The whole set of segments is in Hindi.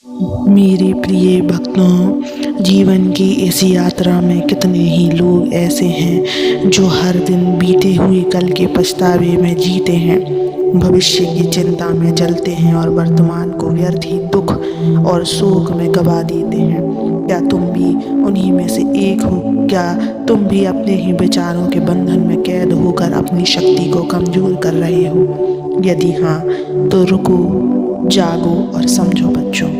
मेरे प्रिय भक्तों, जीवन की इस यात्रा में कितने ही लोग ऐसे हैं जो हर दिन बीते हुए कल के पछतावे में जीते हैं, भविष्य की चिंता में जलते हैं और वर्तमान को व्यर्थ ही दुख और शोक में गवा देते हैं। क्या तुम भी उन्हीं में से एक हो? क्या तुम भी अपने ही विचारों के बंधन में कैद होकर अपनी शक्ति को कमजोर कर रहे हो? यदि हाँ, तो रुको, जागो और समझो बच्चों।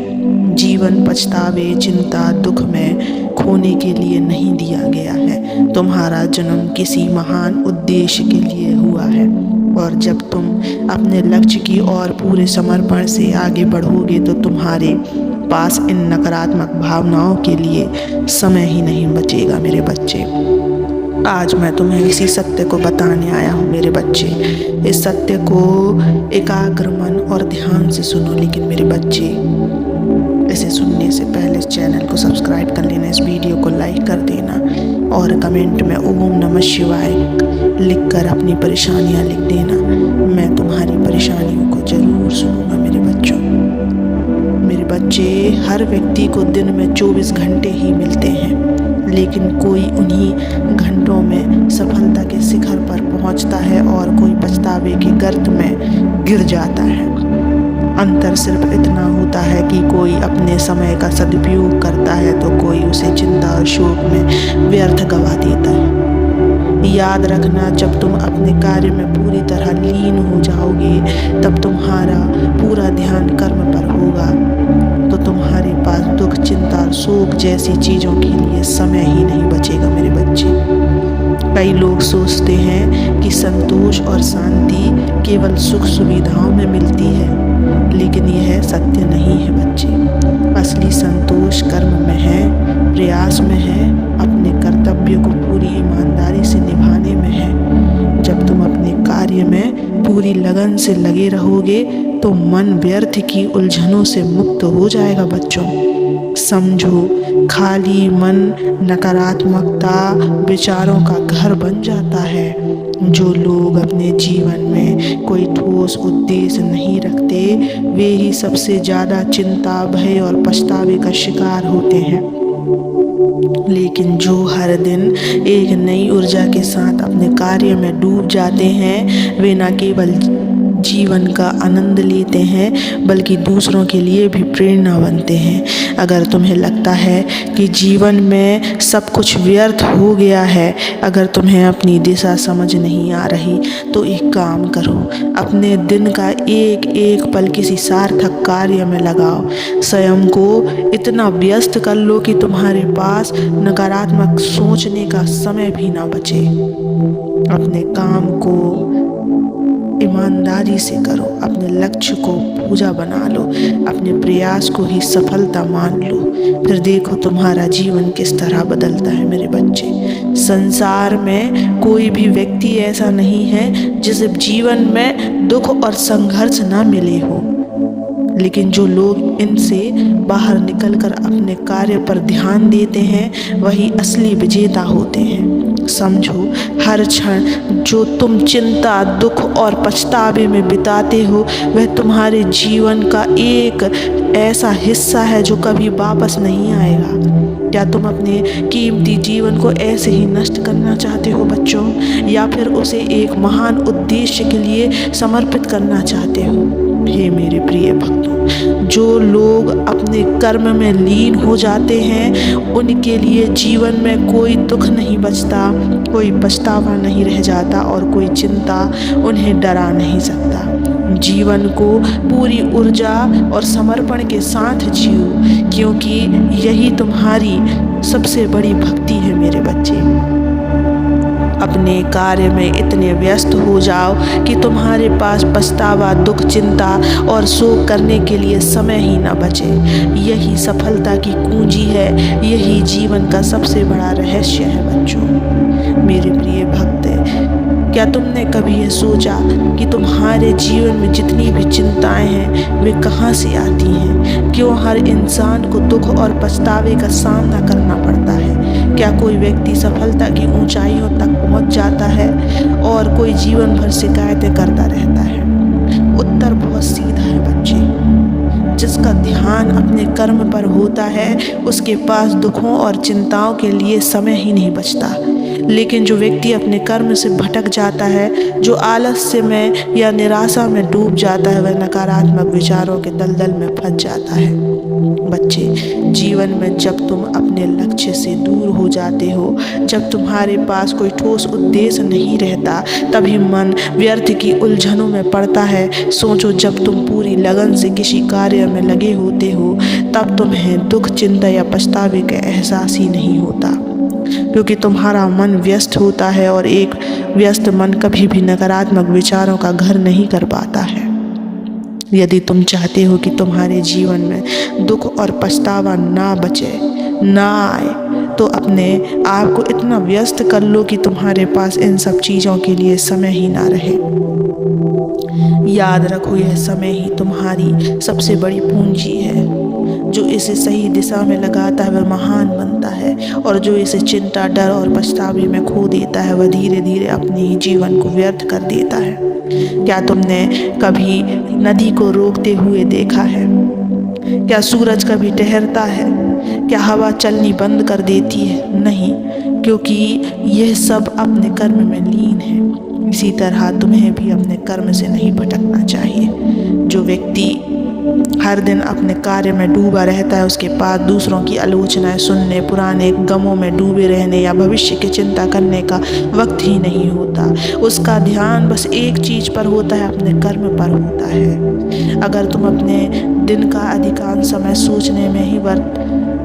जीवन पछतावे, चिंता, दुख में खोने के लिए नहीं दिया गया है। तुम्हारा जन्म किसी महान उद्देश्य के लिए हुआ है, और जब तुम अपने लक्ष्य की ओर पूरे समर्पण से आगे बढ़ोगे तो तुम्हारे पास इन नकारात्मक भावनाओं के लिए समय ही नहीं बचेगा मेरे बच्चे। आज मैं तुम्हें इसी सत्य को बताने आया हूँ मेरे बच्चे। इस सत्य को एकाग्र मन और ध्यान से सुनो। लेकिन मेरे बच्चे, इसे सुनने से पहले इस चैनल को सब्सक्राइब कर लेना, इस वीडियो को लाइक कर देना और कमेंट में ओम नमः शिवाय लिखकर अपनी परेशानियाँ लिख देना। मैं तुम्हारी परेशानियों को जरूर सुनूंगा मेरे बच्चों। मेरे बच्चे, हर व्यक्ति को दिन में 24 घंटे ही मिलते हैं, लेकिन कोई उन्हीं घंटों में सफलता के शिखर पर पहुंचता है और कोई पछतावे के गर्त में गिर जाता है। अंतर सिर्फ इतना होता है कि कोई अपने समय का सदुपयोग करता है तो कोई उसे चिंता और शोक में व्यर्थ गवा देता है। याद रखना, जब तुम अपने कार्य में पूरी तरह लीन हो जाओगे तब तुम्हारा पूरा ध्यान कर्म पर होगा, तो तुम्हारे पास दुख, चिंता और शोक जैसी चीज़ों के लिए समय ही नहीं बचेगा मेरे बच्चे। कई लोग सोचते हैं कि संतोष और शांति केवल सुख सुविधाओं में मिलती है, लेकिन यह सत्य नहीं है बच्चे। असली संतोष कर्म में है, प्रयास में है, अपने कर्तव्य को पूरी ईमानदारी से निभाने में है। जब तुम अपने कार्य में पूरी लगन से लगे रहोगे तो मन व्यर्थ की उलझनों से मुक्त हो जाएगा बच्चों। समझो, खाली मन नकारात्मकता विचारों का घर बन जाता है। जो लोग अपने जीवन में कोई ठोस उद्देश्य नहीं रखते, वे ही सबसे ज़्यादा चिंता, भय और पछतावे का शिकार होते हैं। लेकिन जो हर दिन एक नई ऊर्जा के साथ अपने कार्य में डूब जाते हैं, वे न केवल जीवन का आनंद लेते हैं बल्कि दूसरों के लिए भी प्रेरणा बनते हैं। अगर तुम्हें लगता है कि जीवन में सब कुछ व्यर्थ हो गया है, अगर तुम्हें अपनी दिशा समझ नहीं आ रही, तो एक काम करो, अपने दिन का एक एक पल किसी सार्थक कार्य में लगाओ। स्वयं को इतना व्यस्त कर लो कि तुम्हारे पास नकारात्मक सोचने का समय भी ना बचे। अपने काम को ईमानदारी से करो, अपने लक्ष्य को पूजा बना लो, अपने प्रयास को ही सफलता मान लो। फिर देखो तुम्हारा जीवन किस तरह बदलता है मेरे बच्चे। संसार में कोई भी व्यक्ति ऐसा नहीं है जिसे जीवन में दुख और संघर्ष ना मिले हो, लेकिन जो लोग इनसे बाहर निकलकर अपने कार्य पर ध्यान देते हैं वही असली विजेता होते हैं। समझो, हर क्षण जो तुम चिंता, दुख और पछतावे में बिताते हो वह तुम्हारे जीवन का एक ऐसा हिस्सा है जो कभी वापस नहीं आएगा। क्या तुम अपने कीमती जीवन को ऐसे ही नष्ट करना चाहते हो बच्चों, या फिर उसे एक महान उद्देश्य के लिए समर्पित करना चाहते हो? हे मेरे प्रिय भक्तों, जो लोग अपने कर्म में लीन हो जाते हैं उनके लिए जीवन में कोई दुख नहीं बचता, कोई पछतावा नहीं रह जाता और कोई चिंता उन्हें डरा नहीं सकता। जीवन को पूरी ऊर्जा और समर्पण के साथ जियो, क्योंकि यही तुम्हारी सबसे बड़ी भक्ति है मेरे बच्चे। अपने कार्य में इतने व्यस्त हो जाओ कि तुम्हारे पास पछतावा, दुख, चिंता और शोक करने के लिए समय ही ना बचे। यही सफलता की कुंजी है, यही जीवन का सबसे बड़ा रहस्य है बच्चों। मेरे प्रिय भक्त, क्या तुमने कभी यह सोचा कि तुम्हारे जीवन में जितनी भी चिंताएं हैं वे कहाँ से आती हैं? क्यों हर इंसान को दुख और पछतावे का सामना करना पड़ता है? क्या कोई व्यक्ति सफलता की ऊंचाइयों तक पहुंच जाता है और कोई जीवन भर शिकायतें करता रहता है? उत्तर बहुत सीधा है बच्चे। जिसका ध्यान अपने कर्म पर होता है उसके पास दुखों और चिंताओं के लिए समय ही नहीं बचता। लेकिन जो व्यक्ति अपने कर्म से भटक जाता है, जो आलस्य में या निराशा में डूब जाता है, वह नकारात्मक विचारों के दलदल में फंस जाता है। बच्चे, जीवन में जब तुम अपने लक्ष्य से दूर हो जाते हो, जब तुम्हारे पास कोई ठोस उद्देश्य नहीं रहता, तभी मन व्यर्थ की उलझनों में पड़ता है। सोचो, जब तुम पूरी लगन से किसी कार्य में लगे होते हो, तब तुम्हें दुख, चिंता या पछतावे का एहसास ही नहीं होता, क्योंकि तुम्हारा मन व्यस्त होता है और एक व्यस्त मन कभी भी नकारात्मक विचारों का घर नहीं कर पाता है। यदि तुम चाहते हो कि तुम्हारे जीवन में दुख और पछतावा ना बचे, ना आए, तो अपने आप को इतना व्यस्त कर लो कि तुम्हारे पास इन सब चीज़ों के लिए समय ही ना रहे। याद रखो, यह समय ही तुम्हारी सबसे बड़ी पूंजी है। जो इसे सही दिशा में लगाता है वह महान बनता है, और जो इसे चिंता, डर और पछतावे में खो देता है वह धीरे धीरे अपने ही जीवन को व्यर्थ कर देता है। क्या तुमने कभी नदी को रोकते हुए देखा है? क्या सूरज कभी ठहरता है? क्या हवा चलनी बंद कर देती है? नहीं, क्योंकि यह सब अपने कर्म में लीन है। इसी तरह तुम्हें भी अपने कर्म से नहीं भटकना चाहिए। जो व्यक्ति हर दिन अपने कार्य में डूबा रहता है, उसके पास दूसरों की आलोचनाएं सुनने, पुराने गमों में डूबे रहने या भविष्य की चिंता करने का वक्त ही नहीं होता। उसका ध्यान बस एक चीज़ पर होता है, अपने कर्म पर होता है। अगर तुम अपने दिन का अधिकांश समय सोचने में ही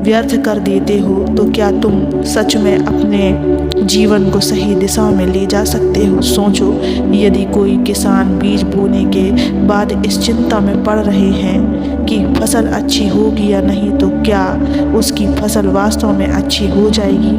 व्यर्थ कर देते हो, तो क्या तुम सच में अपने जीवन को सही दिशा में ले जा सकते हो? सोचो, यदि कोई किसान बीज बोने के बाद इस चिंता में पड़ रहे हैं कि फसल अच्छी होगी या नहीं, तो क्या उसकी फसल वास्तव में अच्छी हो जाएगी?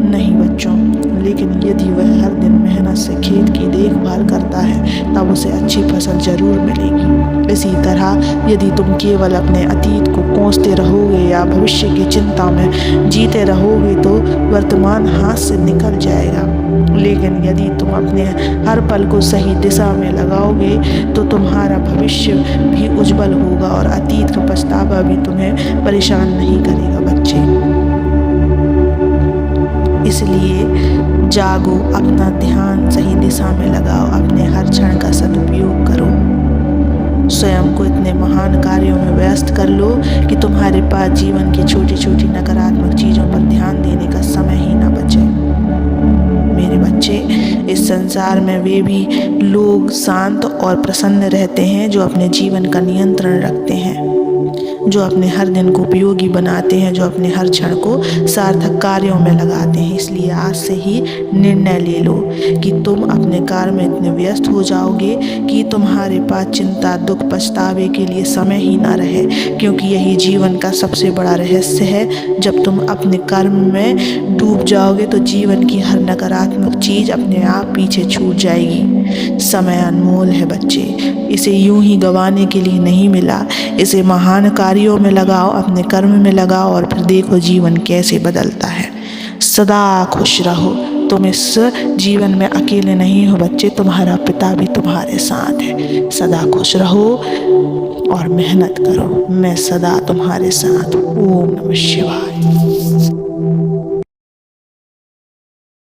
नहीं बच्चों, लेकिन यदि वह हर दिन मेहनत से खेत की देखभाल करता है, तब उसे अच्छी फसल जरूर मिलेगी। इसी तरह यदि तुम केवल अपने अतीत को कोसते रहोगे या भविष्य की चिंता में जीते रहोगे, तो वर्तमान हाथ से निकल जाएगा। लेकिन यदि तुम अपने हर पल को सही दिशा में लगाओगे, तो तुम्हारा भविष्य भी उज्जवल होगा और अतीत का पछतावा भी तुम्हें परेशान नहीं करेगा। बच्चे, इसलिए जागो, अपना ध्यान सही दिशा में लगाओ, अपने हर क्षण का सदुपयोग करो। स्वयं को इतने महान कार्यों में व्यस्त कर लो कि तुम्हारे पास जीवन की छोटी छोटी नकारात्मक चीज़ों पर ध्यान देने का समय ही ना बचे। मेरे बच्चे, इस संसार में वे भी लोग शांत और प्रसन्न रहते हैं जो अपने जीवन का नियंत्रण रखते हैं, जो अपने हर दिन को उपयोगी बनाते हैं, जो अपने हर क्षण को सार्थक कार्यों में लगाते हैं। इसलिए आज से ही निर्णय ले लो कि तुम अपने कार्य में इतने व्यस्त हो जाओगे कि तुम्हारे पास चिंता, दुख, पछतावे के लिए समय ही ना रहे, क्योंकि यही जीवन का सबसे बड़ा रहस्य है। जब तुम अपने कर्म में डूब जाओगे तो जीवन की हर नकारात्मक चीज़ अपने आप पीछे छूट जाएगी। समय अनमोल है बच्चे, इसे यूं ही गंवाने के लिए नहीं मिला। इसे महान कार्यों में लगाओ, अपने कर्म में लगाओ, और फिर देखो जीवन कैसे बदलता है। सदा खुश रहो। तुम इस जीवन में अकेले नहीं हो बच्चे, तुम्हारा पिता भी तुम्हारे साथ है। सदा खुश रहो और मेहनत करो। मैं सदा तुम्हारे साथ हूँ। ओम नमः शिवाय।